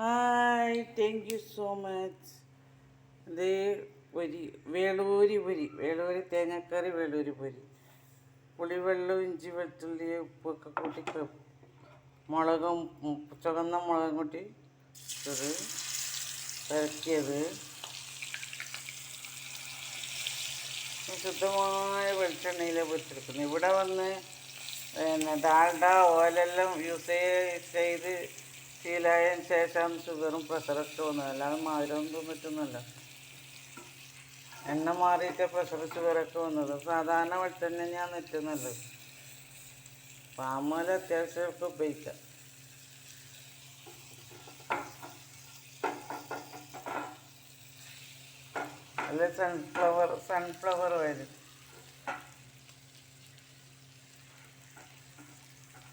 Hi, thank you so much. ഇത് പൊരി, വേളൂരി തേങ്ങാക്കറി, വേളൂരി പൊരി, പുളിവെള്ളം, ഇഞ്ചി, വെളുത്തുള്ളി, ഉപ്പൊക്കെ കൂട്ടി മുളകും ചുവന്ന മുളകും കൂട്ടി ഇത് ഇറക്കിയത് ശുദ്ധമായ വെളിച്ചെണ്ണയിൽ പൊരിച്ചെടുക്കുന്നു. ഇവിടെ വന്ന് ഡാൽഡ ഓയിലെല്ലാം യൂസ് ചെയ്ത് ശീലമായതിന് ശേഷം ഷുഗറും പ്രഷറൊക്കെ വന്നത്. അല്ലാതെ മധുരമൊന്നും തിന്നിട്ടൊന്നുമല്ല. എണ്ണ മാറിയിട്ട് പ്രഷർ ഷുഗറൊക്കെ വന്നത്. സാധാരണ വെളിച്ചെണ്ണ ഞാൻ നിൽക്കുന്നുള്ളത്. പാമോയിൽ അത്യാവശ്യമൊക്കെ ഉപയോഗിക്കാം. അല്ല സൺഫ്ലവർ ഓയിൽ.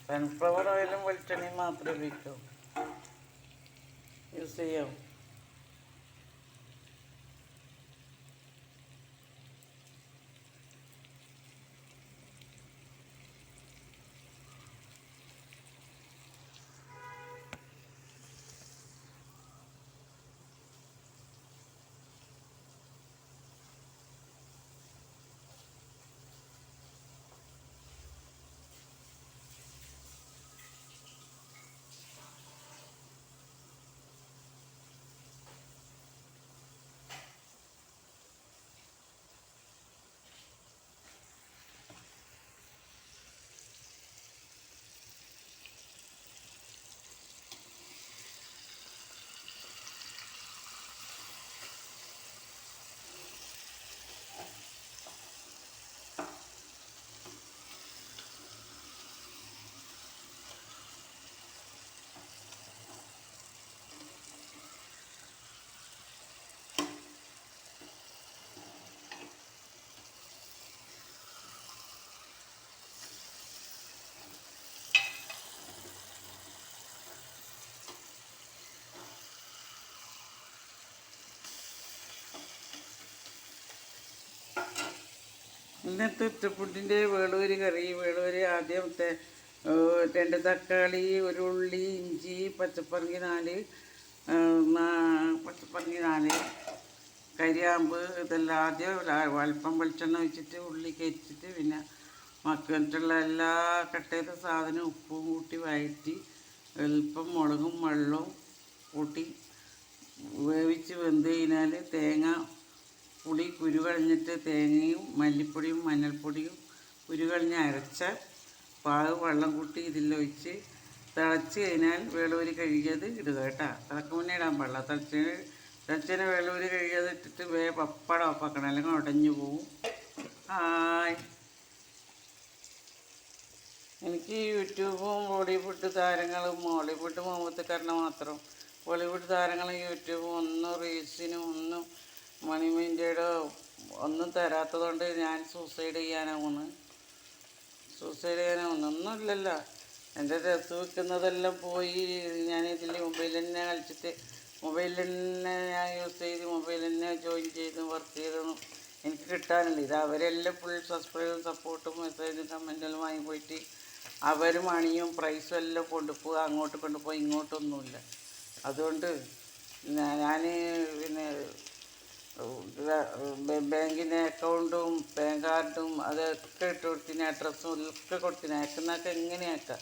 സൺഫ്ലവർ ഓയിലും വെളിച്ചെണ്ണയും മാത്രമേ ഉപയോഗിക്കാവൂ, യൂസ് ചെയ്യാവൂ. ഇന്നത്തെ ഉച്ചപ്പുട്ടിൻ്റെ വേളൂരി കറി. വേളൂരി ആദ്യം 2 തക്കാളി, 1 ഉള്ളി, ഇഞ്ചി, പച്ചപ്പറങ്ങി 4 കരിയാമ്പ്, ഇതെല്ലാം ആദ്യം അല്പം വെളിച്ചെണ്ണ ഒഴിച്ചിട്ട് ഉള്ളി കരിച്ചിട്ട് പിന്നെ മക്കിട്ടുള്ള എല്ലാ കട്ട് ചെയ്ത സാധനവും ഉപ്പും കൂട്ടി വഴറ്റി അല്പം മുളകും വെള്ളവും കൂട്ടി വേവിച്ച് വെന്ത് കഴിഞ്ഞാൽ തേങ്ങ പുളി കുരു കളഞ്ഞിട്ട് തേങ്ങയും മല്ലിപ്പൊടിയും മഞ്ഞൾപ്പൊടിയും കുരു കളഞ്ഞ് അരച്ച വെള്ളം കൂട്ടി ഇതിലൊഴിച്ച് തിളച്ച് കഴിഞ്ഞാൽ വേളൂരി കഴുകിയത് ഇടുക കേട്ടോ. തിളക്ക് മുന്നേ ഇടാൻ പാടില്ല. തിളച്ചതിന് വേളൂരി കഴുകിയത് ഇട്ടിട്ട് പപ്പടം ഓഫാക്കണം, അല്ലെങ്കിൽ ഉടഞ്ഞു പോവും. ഹായ്, എനിക്ക് യൂട്യൂബും ബോളിവുഡ് താരങ്ങളും, ഹോളിവുഡ് മുഹമ്മദ്ക്കാരനെ മാത്രം, ബോളിവുഡ് താരങ്ങളും യൂട്യൂബും ഒന്നും റീൽസിനും ഒന്നും മണിമേൻ്റെയോ ഒന്നും തരാത്തതുകൊണ്ട് ഞാൻ സൂസൈഡ് ചെയ്യാനാവുന്നു. ഒന്നുമില്ലല്ലോ. എൻ്റെ ഡ്രസ്സ് വെക്കുന്നതെല്ലാം പോയി. ഞാനിതിൽ മൊബൈൽ തന്നെ കളിച്ചിട്ട് മൊബൈൽ തന്നെ ഞാൻ യൂസ് ചെയ്ത് മൊബൈൽ തന്നെ ജോയിൻ ചെയ്ത് വർക്ക് ചെയ്തൊന്നും എനിക്ക് കിട്ടാനില്ല. ഇത് അവരെല്ലാം ഫുൾ സബ്സ്ക്രൈബും സപ്പോർട്ടും മെസ്സേജും കമൻറ്റെല്ലാം വാങ്ങി പോയിട്ട് അവരും മണിയും പ്രൈസും എല്ലാം കൊണ്ടുപോകുക. അങ്ങോട്ട് കൊണ്ടുപോയി ഇങ്ങോട്ടൊന്നുമില്ല. അതുകൊണ്ട് ഞാൻ പിന്നെ ബാങ്കിൻ്റെ അക്കൗണ്ടും പാൻ കാർഡും അതൊക്കെ ഇട്ട് കൊടുത്തിന്, അഡ്രസ്സും ഒക്കെ കൊടുത്തിന്. അയക്കുന്നതൊക്കെ എങ്ങനെയാക്കാം,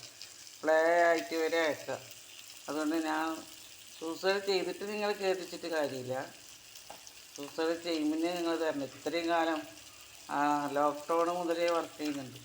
പ്ലേ ആയിട്ട് വരെ അയക്കാം. അതുകൊണ്ട് ഞാൻ സൂസൈഡ് ചെയ്തിട്ട് നിങ്ങൾ കേൾപ്പിച്ചിട്ട് കാര്യമില്ല. സൂസൈഡ് ചെയ്യുമ്പോൾ നിങ്ങൾ തരണം. ഇത്രയും കാലം ലോക്ക്ഡൗൺ മുതലേ വർക്ക് ചെയ്യുന്നുണ്ട്.